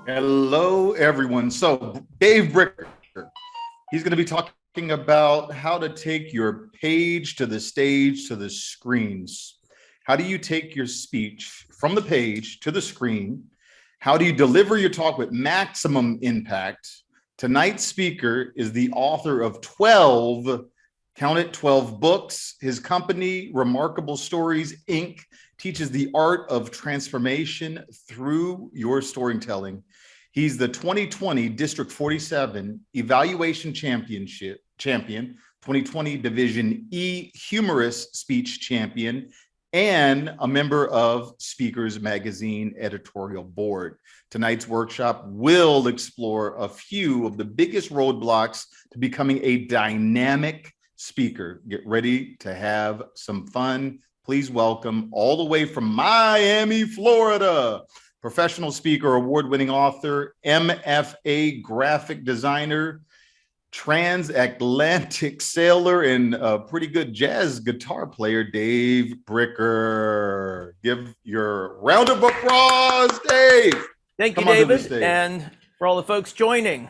Hello, everyone. So, Dave Bricker, he's going to be talking about how to take your page to the stage to the screens. How do you take your speech from the page to the screen? How do you deliver your talk with maximum impact? Tonight's speaker is the author of 12, count it, 12 books. His company, Remarkable Stories, Inc., teaches the art of transformation through your storytelling. He's the 2020 District 47 Evaluation champion, 2020 Division E Humorous Speech Champion, and a member of Speakers Magazine editorial board. Tonight's workshop will explore a few of the biggest roadblocks to becoming a dynamic speaker. Get ready to have some fun. Please welcome, all the way from Miami, Florida, professional speaker, award-winning author, MFA graphic designer, transatlantic sailor, and a pretty good jazz guitar player, Dave Bricker. Give your round of applause, Dave. Thank you, David, and for all the folks joining.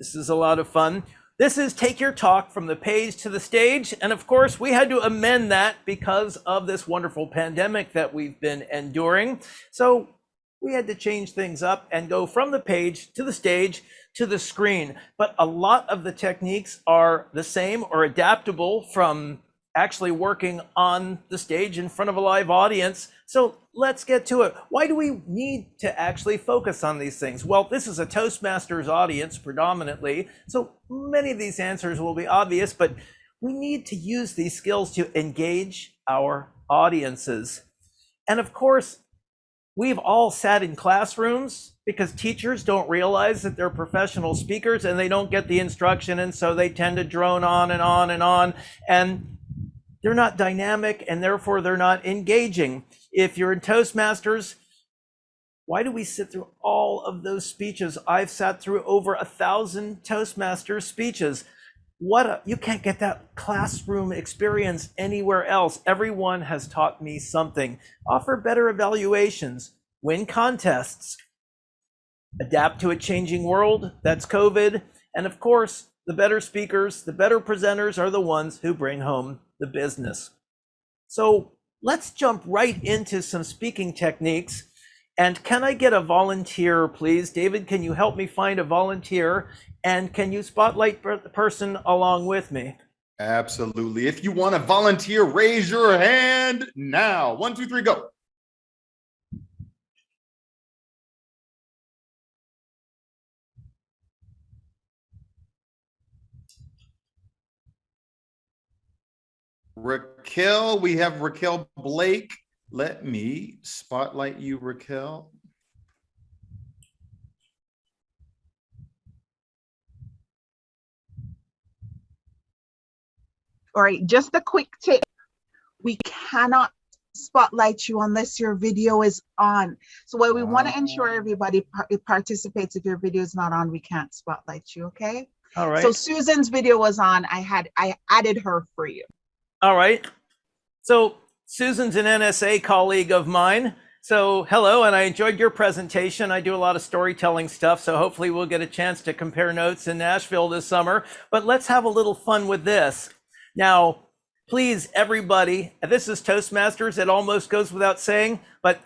This is a lot of fun. This is Take Your Talk from the Page to the Stage. And of course, we had to amend that because of this wonderful pandemic that we've been enduring. So we had to change things up and go from the page to the stage to the screen. But a lot of the techniques are the same or adaptable from actually working on the stage in front of a live audience. So let's get to it. Why do we need to actually focus on these things? Well, this is a Toastmasters audience predominantly, so many of these answers will be obvious, but we need to use these skills to engage our audiences. And of course, we've all sat in classrooms because teachers don't realize that they're professional speakers and they don't get the instruction, and so they tend to drone on and on and on, and they're not dynamic, and therefore they're not engaging. If you're in Toastmasters, why do we sit through all of those speeches? I've sat through over 1,000 Toastmasters speeches. You can't get that classroom experience anywhere else. Everyone has taught me something. Offer better evaluations, win contests, adapt to a changing world, that's COVID. And of course, the better speakers, the better presenters are the ones who bring home the business. So let's jump right into some speaking techniques. And can I get a volunteer, please? David, can you help me find a volunteer? And can you spotlight the person along with me? Absolutely. If you want to volunteer, raise your hand now. 1, 2, 3, go. Raquel, we have Raquel Blake. Let me spotlight you, Raquel. All right, just a quick tip. We cannot spotlight you unless your video is on. So while we want to ensure everybody participates, if your video is not on, we can't spotlight you, okay? All right. So Susan's video was on. I added her for you. All right. So Susan's an NSA colleague of mine. So hello, and I enjoyed your presentation. I do a lot of storytelling stuff, so hopefully we'll get a chance to compare notes in Nashville this summer. But let's have a little fun with this. Now, please, everybody, this is Toastmasters. It almost goes without saying, but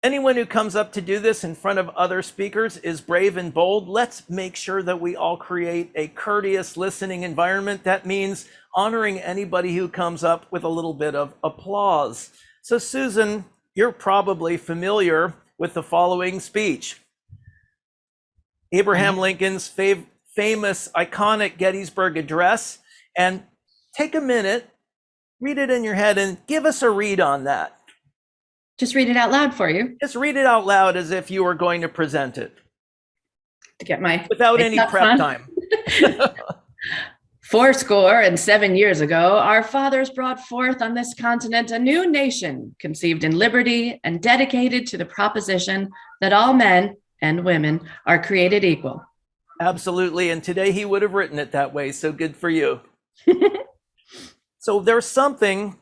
anyone who comes up to do this in front of other speakers is brave and bold. Let's make sure that we all create a courteous listening environment. That means honoring anybody who comes up with a little bit of applause. So Susan, you're probably familiar with the following speech. Abraham Lincoln's famous, iconic Gettysburg Address. And take a minute, read it in your head, and give us a read on that. Just read it out loud for you. Just read it out loud as if you were going to present it. To get my without any prep time. 87 years ago, our fathers brought forth on this continent a new nation, conceived in liberty and dedicated to the proposition that all men and women are created equal. Absolutely, and today he would have written it that way, so good for you. So there's something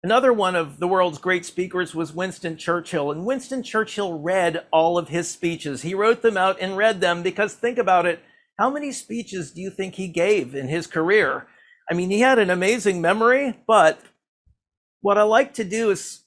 Another one of the world's great speakers was Winston Churchill, and Winston Churchill read all of his speeches. He wrote them out and read them because, think about it, how many speeches do you think he gave in his career? I mean, he had an amazing memory, but what I like to do is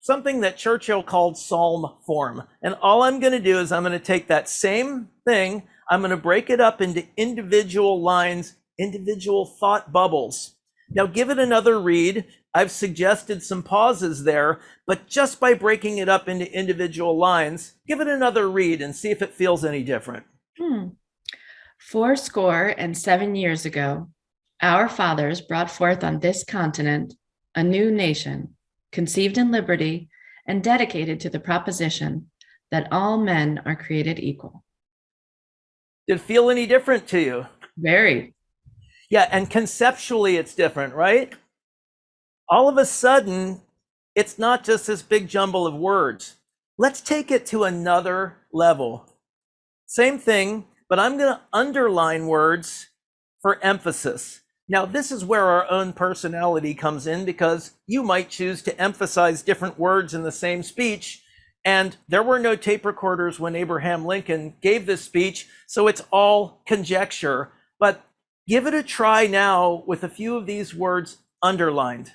something that Churchill called psalm form. And all I'm going to do is I'm going to take that same thing, I'm going to break it up into individual lines, individual thought bubbles. Now give it another read. I've suggested some pauses there, but just by breaking it up into individual lines, give it another read and see if it feels any different. 87 years ago, our fathers brought forth on this continent a new nation, conceived in liberty and dedicated to the proposition that all men are created equal. Did it feel any different to you? Very. Yeah, and conceptually it's different, right? All of a sudden, it's not just this big jumble of words. Let's take it to another level. Same thing, but I'm going to underline words for emphasis. Now, this is where our own personality comes in, because you might choose to emphasize different words in the same speech. And there were no tape recorders when Abraham Lincoln gave this speech, so it's all conjecture. But give it a try now with a few of these words underlined.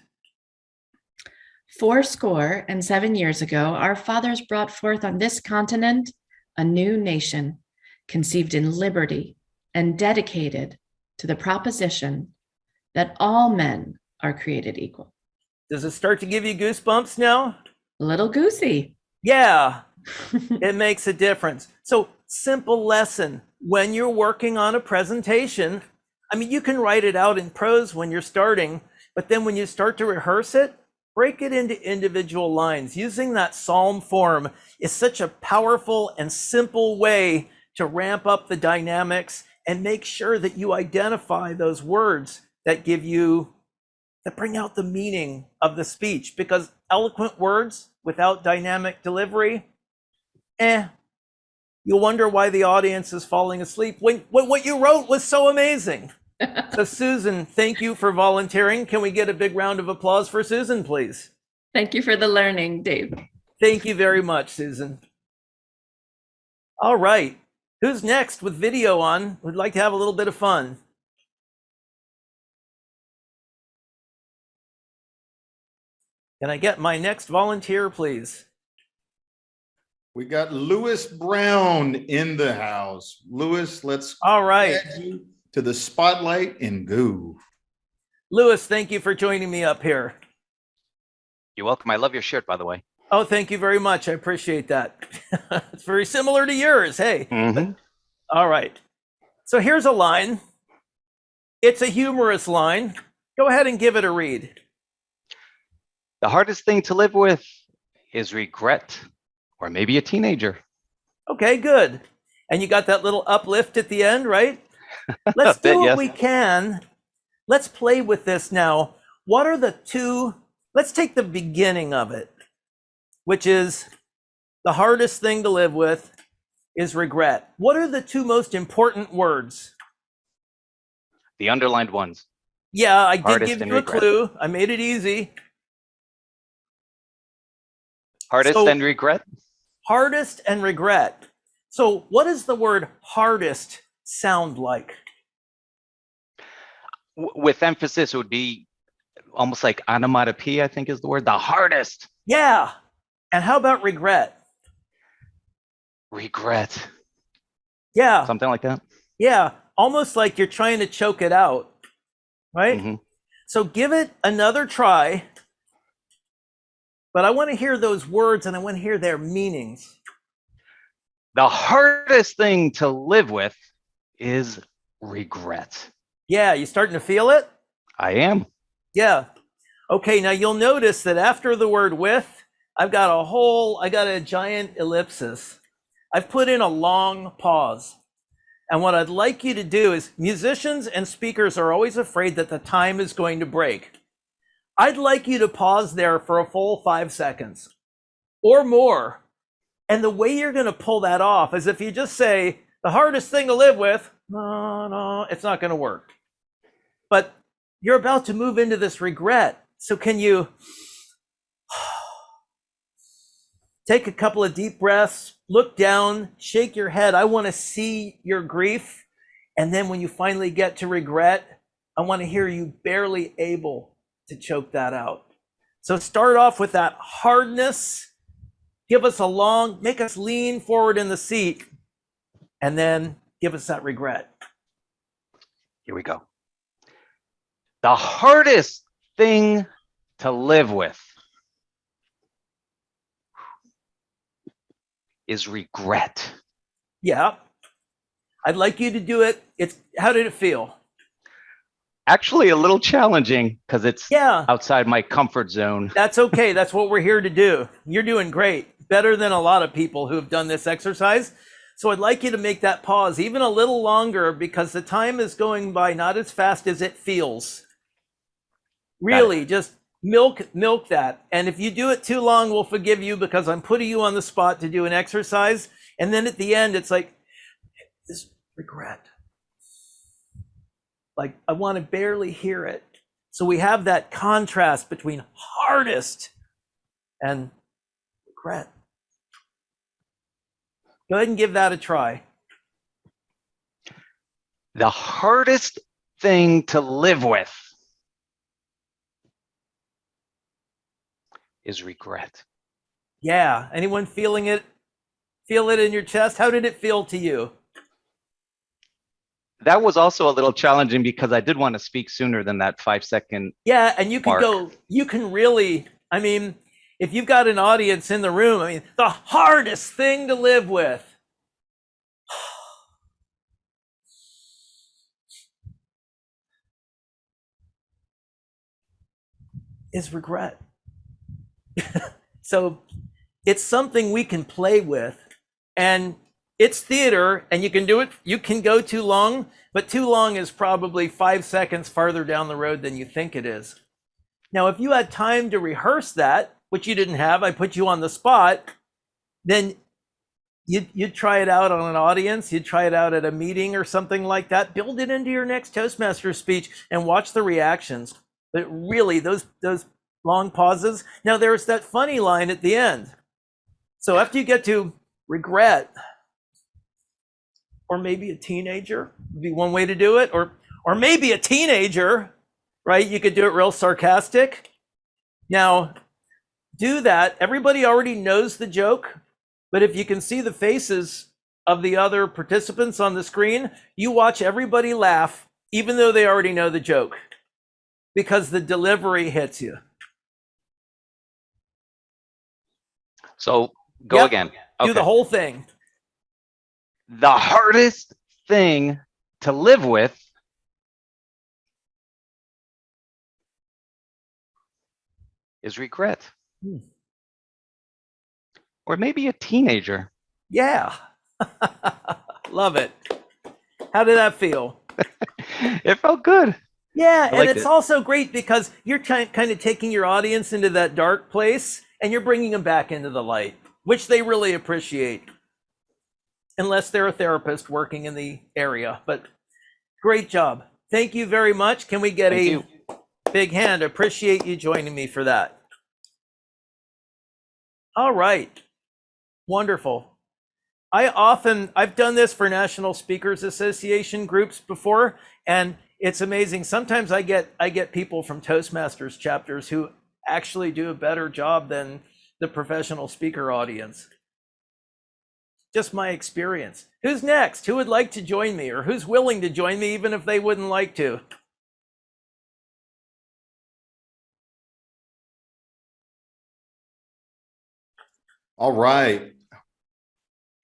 87 years ago, our fathers brought forth on this continent a new nation, conceived in liberty and dedicated to the proposition that all men are created equal. Does it start to give you goosebumps now? A little goosey. Yeah, it makes a difference. So, simple lesson. When you're working on a presentation, I mean, you can write it out in prose when you're starting, but then when you start to rehearse it, break it into individual lines. Using that psalm form is such a powerful and simple way to ramp up the dynamics and make sure that you identify those words that bring out the meaning of the speech. Because eloquent words without dynamic delivery, you'll wonder why the audience is falling asleep when what you wrote was so amazing. So Susan, thank you for volunteering. Can we get a big round of applause for Susan, please? Thank you for the learning, Dave. Thank you very much, Susan. All right, who's next with video on? Would like to have a little bit of fun. Can I get my next volunteer, please? We got Lewis Brown in the house. Lewis, let's add you to the spotlight and go. Lewis, thank you for joining me up here. You're welcome. I love your shirt, by the way. Oh, thank you very much. I appreciate that. It's very similar to yours. Hey. All right. So here's a line. It's a humorous line. Go ahead and give it a read. The hardest thing to live with is regret, or maybe a teenager. Okay, good. And you got that little uplift at the end, right? Let's do what we can. Let's play with this now. What are the two? Let's take the beginning of it, which is the hardest thing to live with is regret. What are the two most important words? The underlined ones. Yeah, I did give you a clue. I made it easy. Hardest and regret? Hardest and regret. So what does the word hardest sound like? With emphasis, it would be almost like onomatopoeia, I think is the word. The hardest. Yeah. And how about regret? Regret. Yeah. Something like that. Yeah. Almost like you're trying to choke it out, right? So give it another try. But I want to hear those words and I want to hear their meanings. The hardest thing to live with is regret. Yeah, you starting to feel it? I am. Yeah. Okay, now you'll notice that after the word with, I got a giant ellipsis. I've put in a long pause. And what I'd like you to do is, musicians and speakers are always afraid that the time is going to break. I'd like you to pause there for a full 5 seconds or more. And the way you're going to pull that off is if you just say, the hardest thing to live with, no, it's not going to work. But you're about to move into this regret. So can you take a couple of deep breaths, look down, shake your head. I want to see your grief. And then when you finally get to regret, I want to hear you barely able to choke that out. So start off with that hardness, give us make us lean forward in the seat, and then give us that regret. Here we go. The hardest thing to live with is regret. Yeah. I'd like you to do it. How did it feel? Actually, a little challenging because it's outside my comfort zone. That's okay. That's what we're here to do. You're doing great. Better than a lot of people who have done this exercise. So I'd like you to make that pause even a little longer because the time is going by not as fast as it feels. Really, just milk that. And if you do it too long, we'll forgive you because I'm putting you on the spot to do an exercise. And then at the end, it's like, this regret. Like, I want to barely hear it. So we have that contrast between hardest and regret. Go ahead and give that a try. The hardest thing to live with is regret. Yeah. Anyone feeling it? Feel it in your chest? How did it feel to you? That was also a little challenging because I did want to speak sooner than that 5 second. Yeah, and you can really, I mean, if you've got an audience in the room, I mean, the hardest thing to live with. Is regret. So it's something we can play with, and it's theater, and you can do it. You can go too long, but too long is probably 5 seconds farther down the road than you think it is. Now, if you had time to rehearse that, which you didn't have, I put you on the spot, then you'd try it out on an audience, you'd try it out at a meeting or something like that. Build it into your next Toastmasters speech and watch the reactions. But really, those long pauses. Now, there's that funny line at the end. So after you get to regret, or maybe a teenager would be one way to do it, or maybe a teenager, right? You could do it real sarcastic. Now, do that. Everybody already knows the joke, but if you can see the faces of the other participants on the screen, you watch everybody laugh, even though they already know the joke, because the delivery hits you. So go again. Okay. Do the whole thing. The hardest thing to live with is regret. Or maybe a teenager. Yeah. Love it. How did that feel? It felt good. Yeah, and it's also great because you're kind of taking your audience into that dark place and you're bringing them back into the light, which they really appreciate. Unless they're a therapist working in the area. But great job. Thank you very much. Can we get a big hand? Appreciate you joining me for that. All right. Wonderful. I've done this for National Speakers Association groups before, and it's amazing. Sometimes I get people from Toastmasters chapters who actually do a better job than the professional speaker audience. Just my experience. Who's next? Who would like to join me, or who's willing to join me even if they wouldn't like to? All right.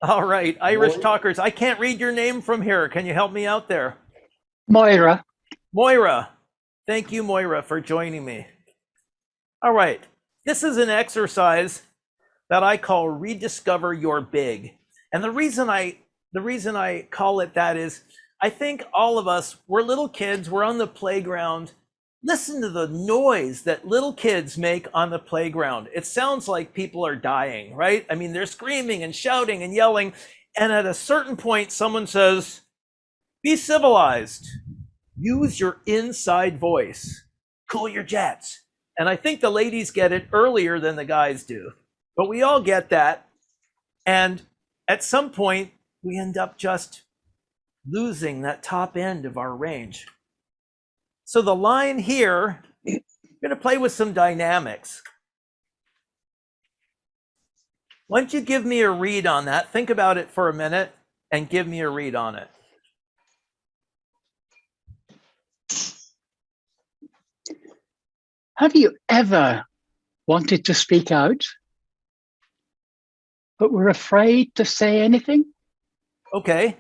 All right, Irish talkers. I can't read your name from here. Can you help me out there? Moira. Moira. Thank you, Moira, for joining me. All right. This is an exercise that I call Rediscover Your Big. And the reason I call it that is I think all of us, we're little kids, we're on the playground. Listen to the noise that little kids make on the playground. It sounds like people are dying, right? I mean, they're screaming and shouting and yelling. And at a certain point, someone says, be civilized. Use your inside voice. Cool your jets. And I think the ladies get it earlier than the guys do. But we all get that. And at some point, we end up just losing that top end of our range. So the line here, I'm going to play with some dynamics. Why don't you give me a read on that? Think about it for a minute and give me a read on it. Have you ever wanted to speak out, but were afraid to say anything? Okay.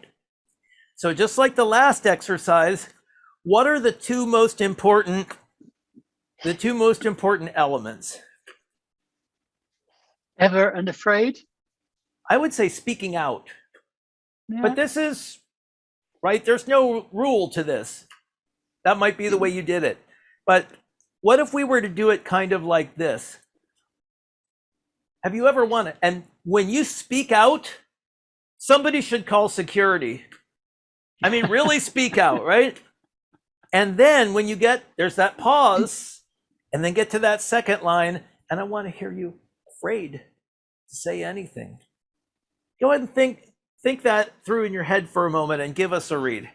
So just like the last exercise, what are the two most important elements? Ever and afraid? I would say speaking out. Yeah. But this is, right, there's no rule to this. That might be the way you did it. But what if we were to do it kind of like this? Have you ever won it? And when you speak out, somebody should call security. I mean, really speak out, right? And then when you get, there's that pause, and then get to that second line, and I want to hear you afraid to say anything. Go ahead and think that through in your head for a moment and give us a read.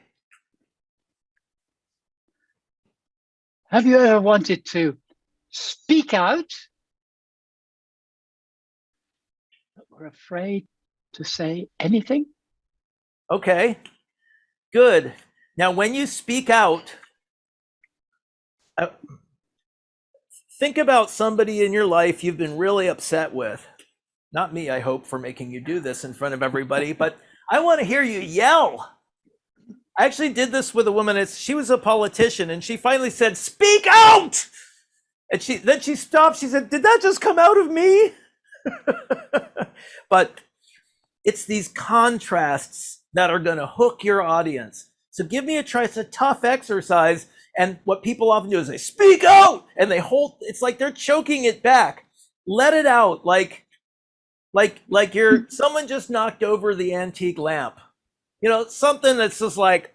Have you ever wanted to speak out, but were afraid to say anything? Okay, good. Now, when you speak out, think about somebody in your life you've been really upset with. Not me, I hope, for making you do this in front of everybody, but I want to hear you yell. I actually did this with a woman. She was a politician, and she finally said, "Speak out!" And then she stopped. She said, "Did that just come out of me?" But it's these contrasts that are going to hook your audience. So give me a try. It's a tough exercise. And what people often do is they speak out, and they hold. It's like they're choking it back. Let it out, like you're someone just knocked over the antique lamp. You know, something that's just like,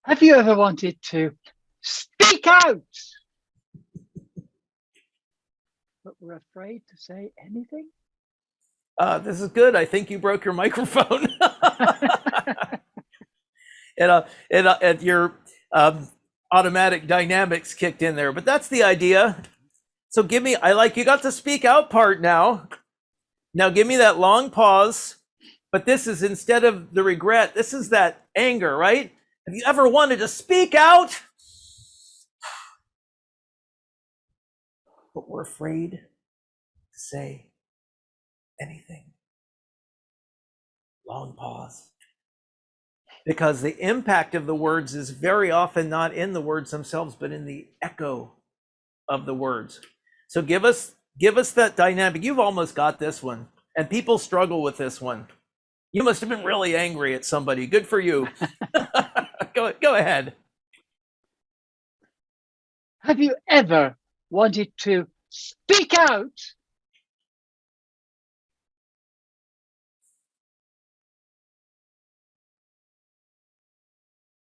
Have you ever wanted to speak out, but were afraid to say anything? This is good. I think you broke your microphone. and your automatic dynamics kicked in there, but that's the idea. So give me, you got the speak out part now. Now give me that long pause, but this is instead of the regret, this is that anger, right? Have you ever wanted to speak out, but were afraid to say anything? Long pause. Because the impact of the words is very often not in the words themselves, but in the echo of the words. So give us that dynamic. You've almost got this one, and people struggle with this one. You must have been really angry at somebody. Good for you. Go ahead. Have you ever wanted to speak out,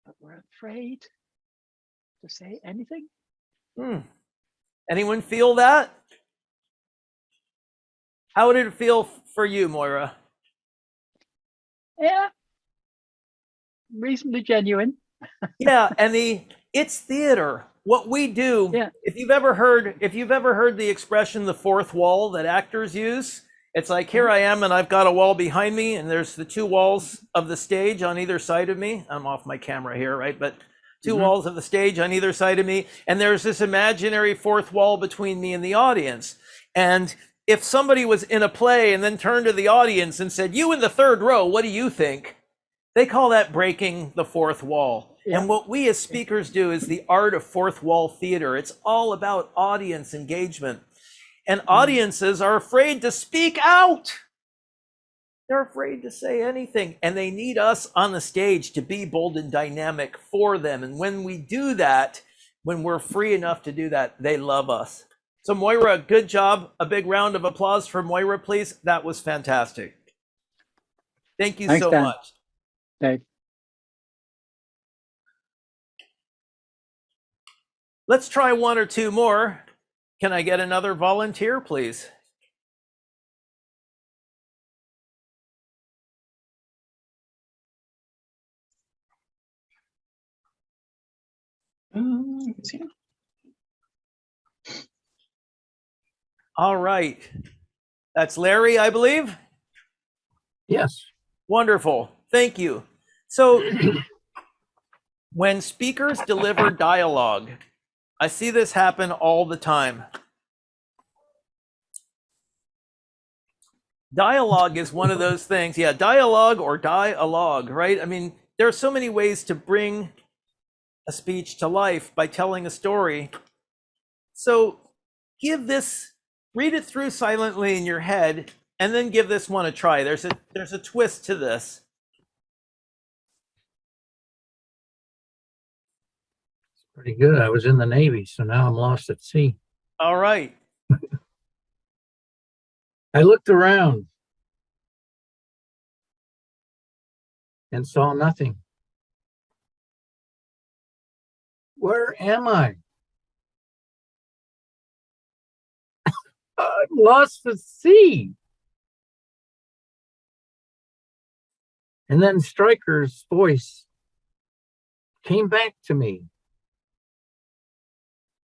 but were afraid to say anything? Anyone feel that? How did it feel for you, Moira? Yeah, reasonably genuine. Yeah, and it's theater. What we do, Yeah. if you've ever heard the expression "the fourth wall" that actors use, it's like, here I am, and I've got a wall behind me, and there's the two walls of the stage on either side of me. I'm off my camera here, right? But two walls of the stage on either side of me, and there's this imaginary fourth wall between me and the audience. And if somebody was in a play and then turned to the audience and said, "You in the third row, what do you think?" They call that breaking the fourth wall. Yeah. And what we as speakers do is the art of fourth wall theater. It's all about audience engagement. And audiences are afraid to speak out. They're afraid to say anything. And they need us on the stage to be bold and dynamic for them. And when we do that, when we're free enough to do that, they love us. So Moira, good job. A big round of applause for Moira, please. That was fantastic. Thank you so much. Dave. Let's try one or two more. Can I get another volunteer, please? All right. That's Larry, I believe. Yes. Wonderful. Thank you. So when speakers deliver dialogue, I see this happen all the time. Dialogue is one of those things. Yeah, dialogue or dialogue, right? I mean, there are so many ways to bring a speech to life by telling a story. So read it through silently in your head, and then give this one a try. There's a twist to this. It's pretty good. I was in the Navy, so now I'm lost at sea. All right. I looked around and saw nothing. Where am I? I'm lost at sea. And then Stryker's voice came back to me,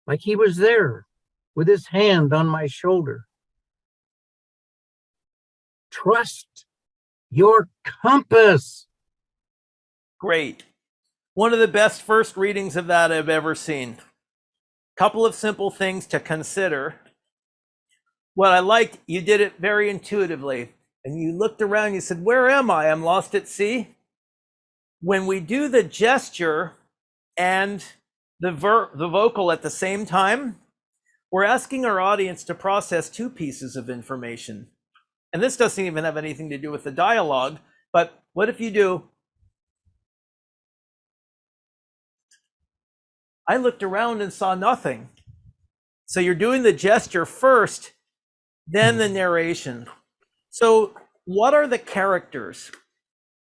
like he was there with his hand on my shoulder. Trust your compass. Great. One of the best first readings of that I've ever seen. Couple of simple things to consider. What I liked, you did it very intuitively. And you looked around, you said, where am I? I'm lost at sea. When we do the gesture and the vocal at the same time, we're asking our audience to process two pieces of information. And this doesn't even have anything to do with the dialogue, but what if you do, I looked around and saw nothing. So you're doing the gesture first, then the narration. So what are the characters?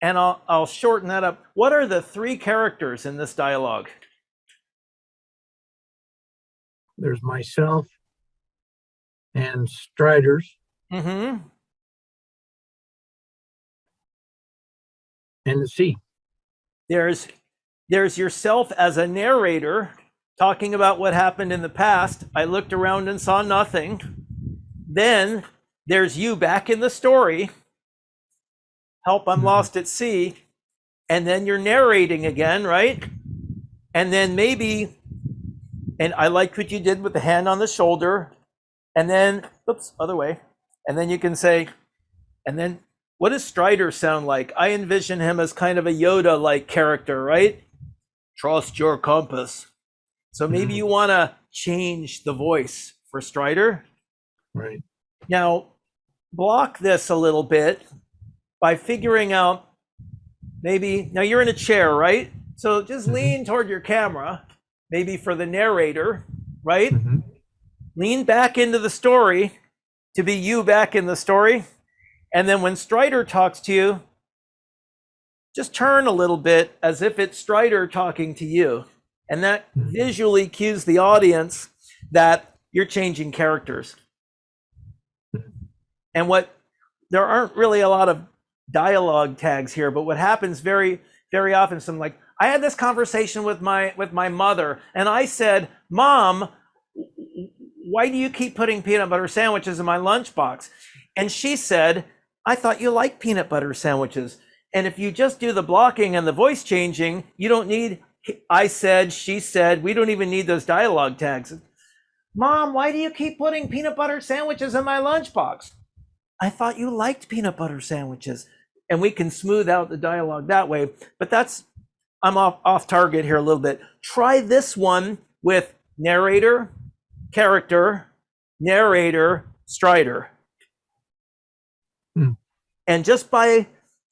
And I'll shorten that up. What are the three characters in this dialogue? There's myself and Striders Mm-hmm. and the sea. There's yourself as a narrator talking about what happened in the past. I looked around and saw nothing. Then there's you back in the story. Help, I'm lost at sea. And then you're narrating again, right? And then maybe, and I liked what you did with the hand on the shoulder. And then, oops, other way. And then you can say, and then what does Strider sound like? I envision him as kind of a Yoda-like character, right? Trust your compass. So maybe you want to change the voice for Strider. Right. Now, block this a little bit by figuring out maybe, now you're in a chair, right? So just lean toward your camera, maybe for the narrator, right? Lean back into the story to be you back in the story. And then when Strider talks to you, just turn a little bit as if it's Strider talking to you. And that visually cues the audience that you're changing characters. And there aren't really a lot of dialogue tags here, but what happens very, very often is something like, I had this conversation with my mother, and I said, Mom, why do you keep putting peanut butter sandwiches in my lunchbox? And she said, I thought you liked peanut butter sandwiches. And if you just do the blocking and the voice changing, you don't need, I said, she said, we don't even need those dialogue tags. Mom, why do you keep putting peanut butter sandwiches in my lunchbox? I thought you liked peanut butter sandwiches. And we can smooth out the dialogue that way. But I'm off target here a little bit. Try this one with narrator, character, narrator, Strider. And just by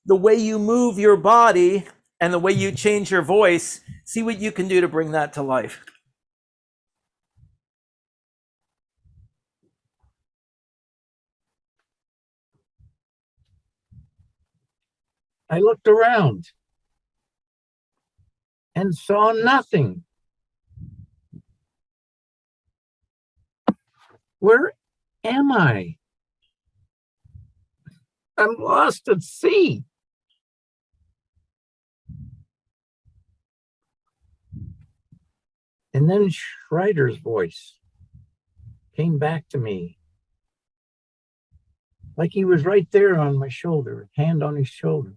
the way you move your body and the way you change your voice, see what you can do to bring that to life. I looked around and saw nothing. Where am I? I'm lost at sea. And then Schreider's voice came back to me, like he was right there on my shoulder, hand on his shoulder.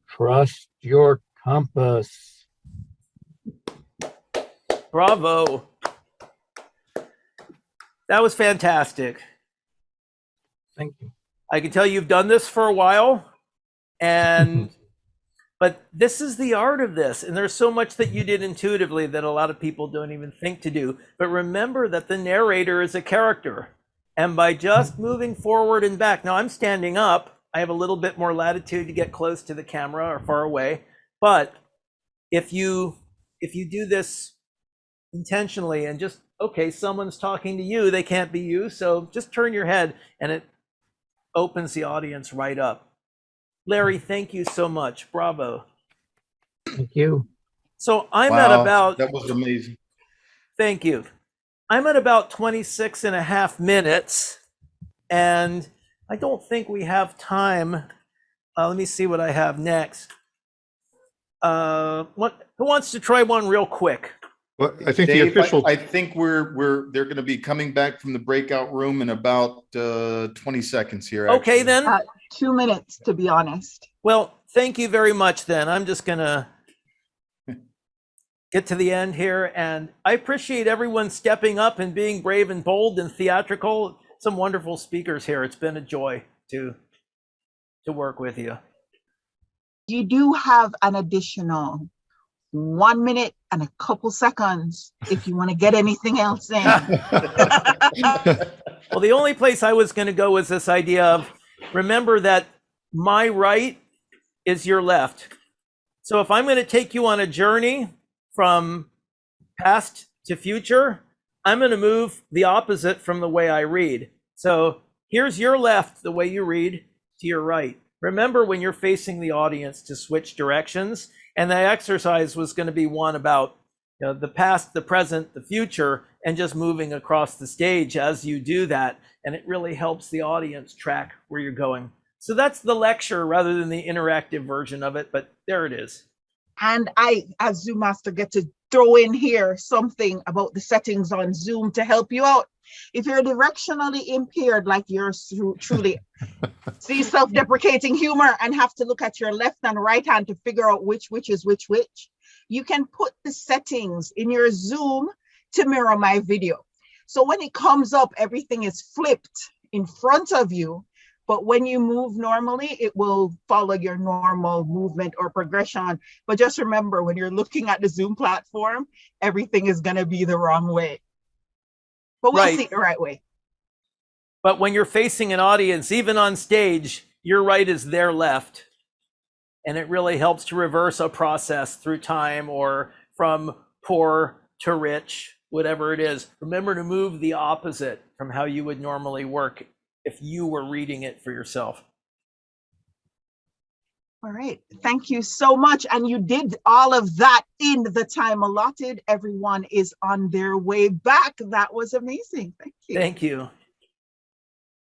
Trust your compass. Bravo. That was fantastic. Thank you. I can tell you've done this for a while, and but this is the art of this, and there's so much that you did intuitively that a lot of people don't even think to do. But remember that the narrator is a character, and by just moving forward and back, now I'm standing up, I have a little bit more latitude to get close to the camera or far away, but if you do this intentionally and just, okay, someone's talking to you, they can't be you, so just turn your head and it opens the audience right up. Larry, thank you so much. Bravo. Thank you. So I'm Wow, at about, that was amazing. thank you. I'm at about 26 and a half minutes, and I don't think we have time. Let me see what I have next. Who wants to try one real quick? Well, I think Dave, I think they're going to be coming back from the breakout room in about 20 seconds here. Okay, actually. then. 2 minutes, to be honest. Well, thank you very much. Then I'm just gonna get to the end here, and I appreciate everyone stepping up and being brave and bold and theatrical. Some wonderful speakers here. It's been a joy to work with you. You do have an additional 1 minute and a couple seconds if you want to get anything else in. Well, the only place I was going to go was this idea of, remember that my right is your left. So if I'm going to take you on a journey from past to future, I'm going to move the opposite from the way I read. So here's your left, the way you read, to your right. Remember when you're facing the audience to switch directions. And the exercise was going to be one about, you know, the past, the present, the future, and just moving across the stage as you do that. And it really helps the audience track where you're going. So that's the lecture rather than the interactive version of it, but there it is. And I, as Zoom Master, get to throw in here something about the settings on Zoom to help you out. If you're directionally impaired, like yours truly, see self-deprecating humor and have to look at your left and right hand to figure out which is which, you can put the settings in your Zoom to mirror my video. So when it comes up, everything is flipped in front of you. But when you move normally, it will follow your normal movement or progression. But just remember, when you're looking at the Zoom platform, everything is going to be the wrong way. But we'll see it the right way. But when you're facing an audience, even on stage, your right is their left. And it really helps to reverse a process through time or from poor to rich, whatever it is. Remember to move the opposite from how you would normally work if you were reading it for yourself. All right, thank you so much. And you did all of that in the time allotted. Everyone is on their way back. That was amazing. Thank you. Thank you.